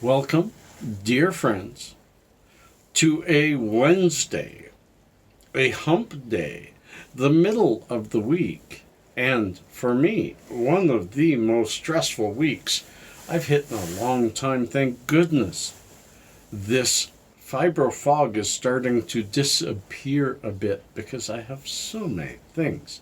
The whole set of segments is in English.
Welcome, dear friends, to a Wednesday, a hump day, the middle of the week, and for me, one of the most stressful weeks I've hit in a long time, thank goodness. This fibro fog is starting to disappear a bit because I have so many things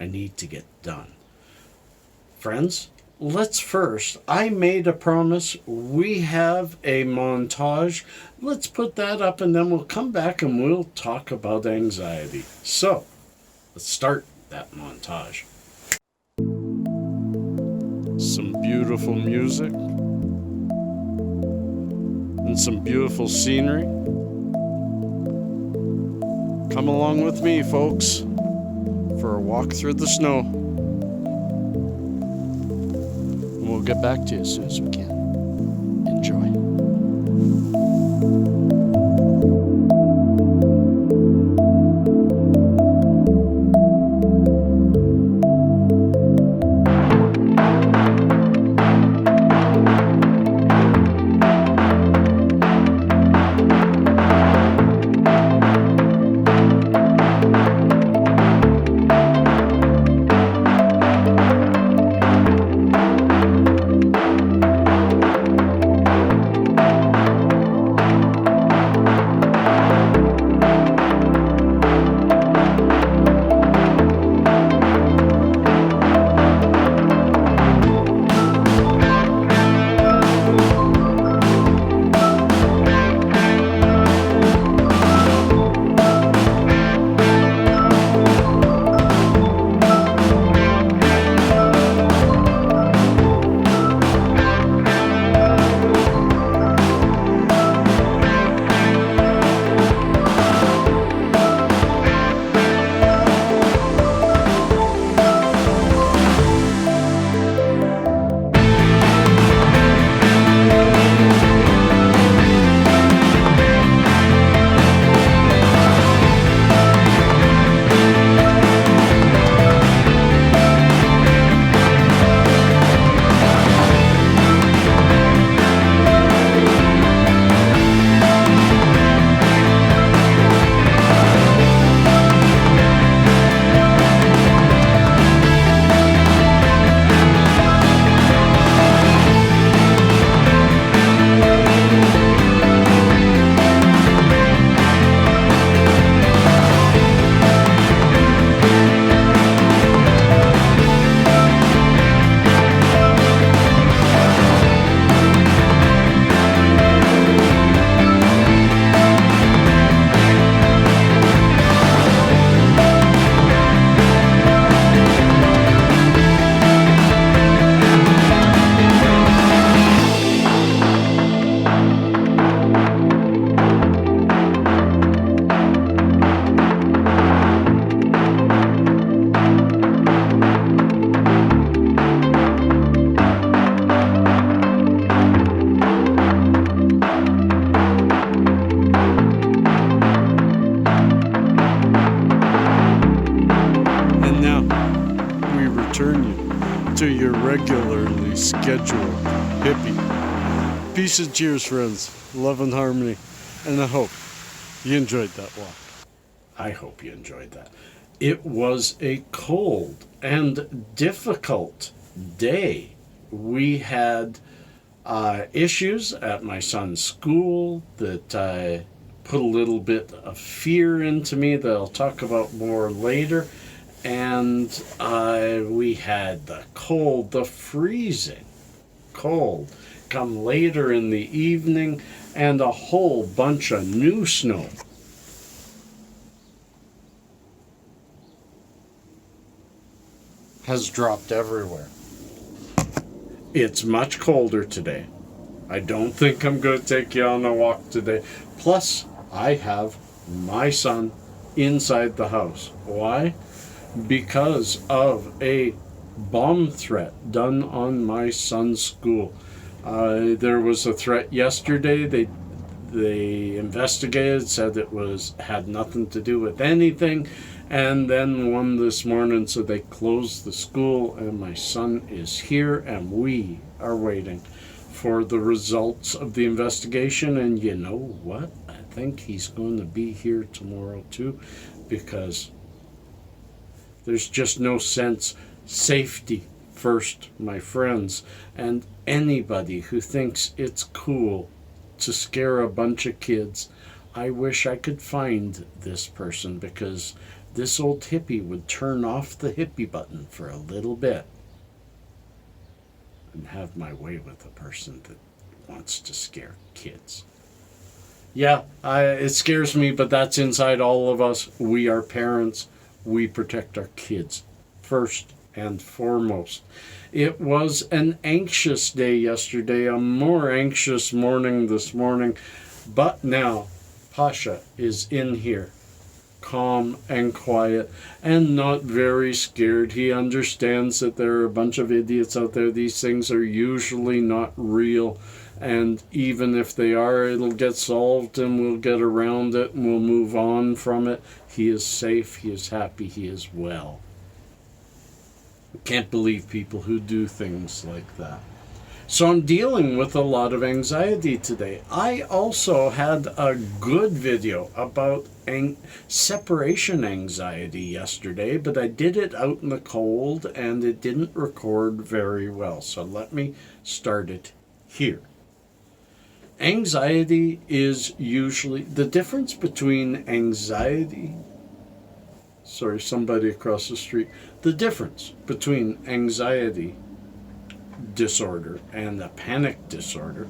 I need to get done. Friends, I made a promise. We have a montage. Let's put that up and then we'll come back and we'll talk about anxiety. So, let's start that montage. Some beautiful music and some beautiful scenery. Come along with me, folks, for a walk through the snow. We'll get back to you as soon as we can. Enjoy. Scheduled hippie. Peace and cheers, friends. Love and harmony. And I hope you enjoyed that walk. I hope you enjoyed that. It was a cold and difficult day. We had issues at my son's school that put a little bit of fear into me that I'll talk about more later. And we had the cold, the freezing cold come later in the evening, and a whole bunch of new snow. Has dropped everywhere. It's much colder today. I don't think I'm going to take you on a walk today. Plus, I have my son inside the house. Why? Because of a bomb threat done on my son's school. There was a threat yesterday. They investigated, said it had nothing to do with anything, and then one this morning, so they closed the school, and my son is here, and we are waiting. for the results of the investigation. And you know what? I think he's going to be here tomorrow too, because there's just no sense. Safety first, my friends. And anybody who thinks it's cool to scare a bunch of kids, I wish I could find this person, because this old hippie would turn off the hippie button for a little bit and have my way with a person that wants to scare kids. Yeah, it scares me, but that's inside all of us. We are parents. We protect our kids first and foremost. It was an anxious day yesterday, a more anxious morning this morning, but now Pasha is in here, calm and quiet and not very scared. He understands that there are a bunch of idiots out there. These things are usually not real, and even if they are, it'll get solved and we'll get around it and we'll move on from it. He is safe, he is happy, he is well. I can't believe people who do things like that. So I'm dealing with a lot of anxiety today. I also had a good video about separation anxiety yesterday, but I did it out in the cold and it didn't record very well. So let me start it here. Anxiety is usually the difference between anxiety. Sorry, somebody across the street. The difference between anxiety disorder and a panic disorder.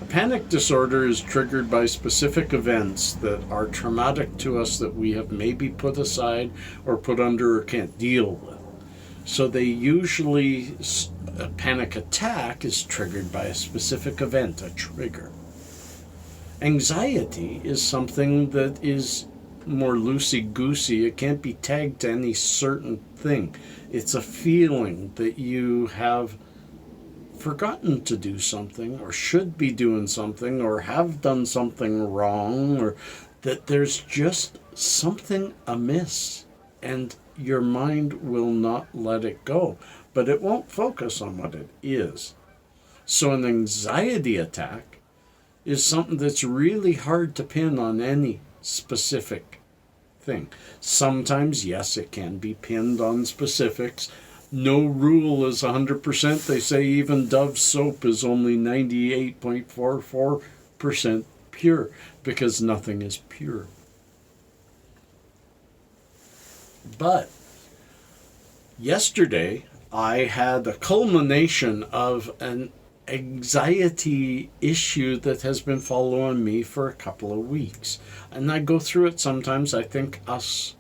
A panic disorder is triggered by specific events that are traumatic to us that we have maybe put aside or put under or can't deal with. So they usually, a panic attack is triggered by a specific event, a trigger. Anxiety is something that is more loosey-goosey. It can't be tagged to any certain thing. It's a feeling that you have forgotten to do something, or should be doing something, or have done something wrong, or that there's just something amiss, and your mind will not let it go, but it won't focus on what it is. So an anxiety attack is something that's really hard to pin on any specific thing. Sometimes, yes, it can be pinned on specifics. No rule is 100%. They say even Dove soap is only 98.44% pure, because nothing is pure. But yesterday, I had a culmination of an anxiety issue that has been following me for a couple of weeks. And I go through it sometimes. I think us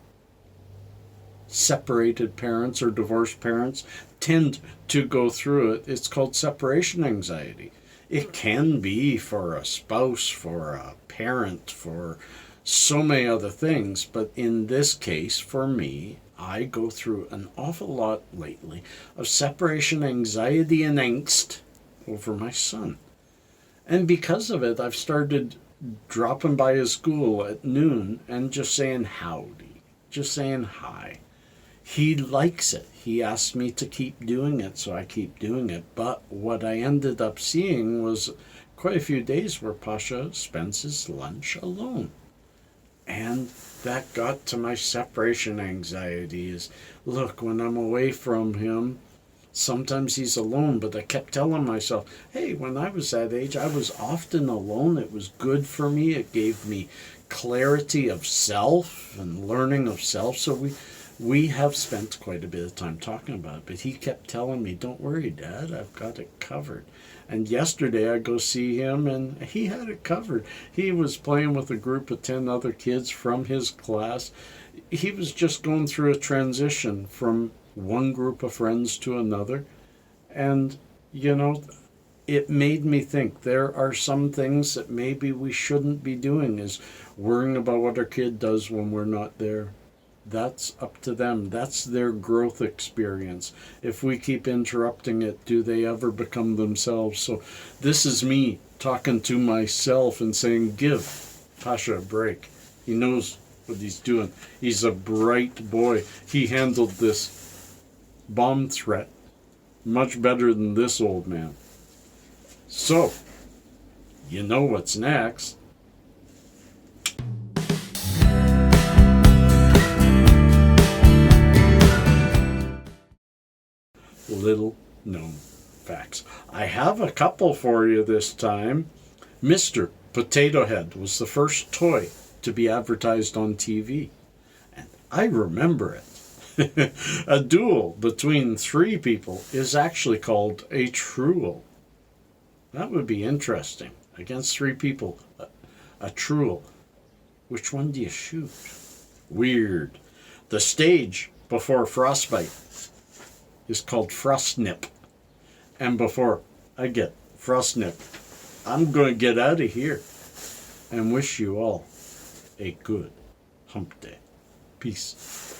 separated parents or divorced parents tend to go through it. It's called separation anxiety. It can be for a spouse, for a parent, for so many other things, but in this case, for me, I go through an awful lot lately of separation anxiety and angst over my son. And because of it, I've started dropping by his school at noon and just saying howdy, just saying hi. He likes it. He asked me to keep doing it, so I keep doing it. But what I ended up seeing was quite a few days where Pasha spends his lunch alone. And that got to my separation anxiety is, look, when I'm away from him, sometimes he's alone, but I kept telling myself, hey, when I was that age, I was often alone. It was good for me. It gave me clarity of self and learning of self. So we have spent quite a bit of time talking about it, but he kept telling me, don't worry, Dad, I've got it covered. And yesterday I go see him and he had it covered. He was playing with a group of 10 other kids from his class. He was just going through a transition from one group of friends to another. And, you know, it made me think there are some things that maybe we shouldn't be doing, is worrying about what our kid does when we're not there. That's up to them. That's their growth experience. If we keep interrupting it, do they ever become themselves? So this is me talking to myself and saying, give Pasha a break. He knows what he's doing. He's a bright boy. He handled this bomb threat much better than this old man. So, you know what's next. Little known facts. I have a couple for you this time. Mr. Potato Head was the first toy to be advertised on TV. And I remember it. A duel between three people is actually called a truel. That would be interesting. Against three people, a truel. Which one do you shoot? Weird. The stage before frostbite is called frostnip. And before I get frostnip, I'm going to get out of here and wish you all a good hump day. Peace.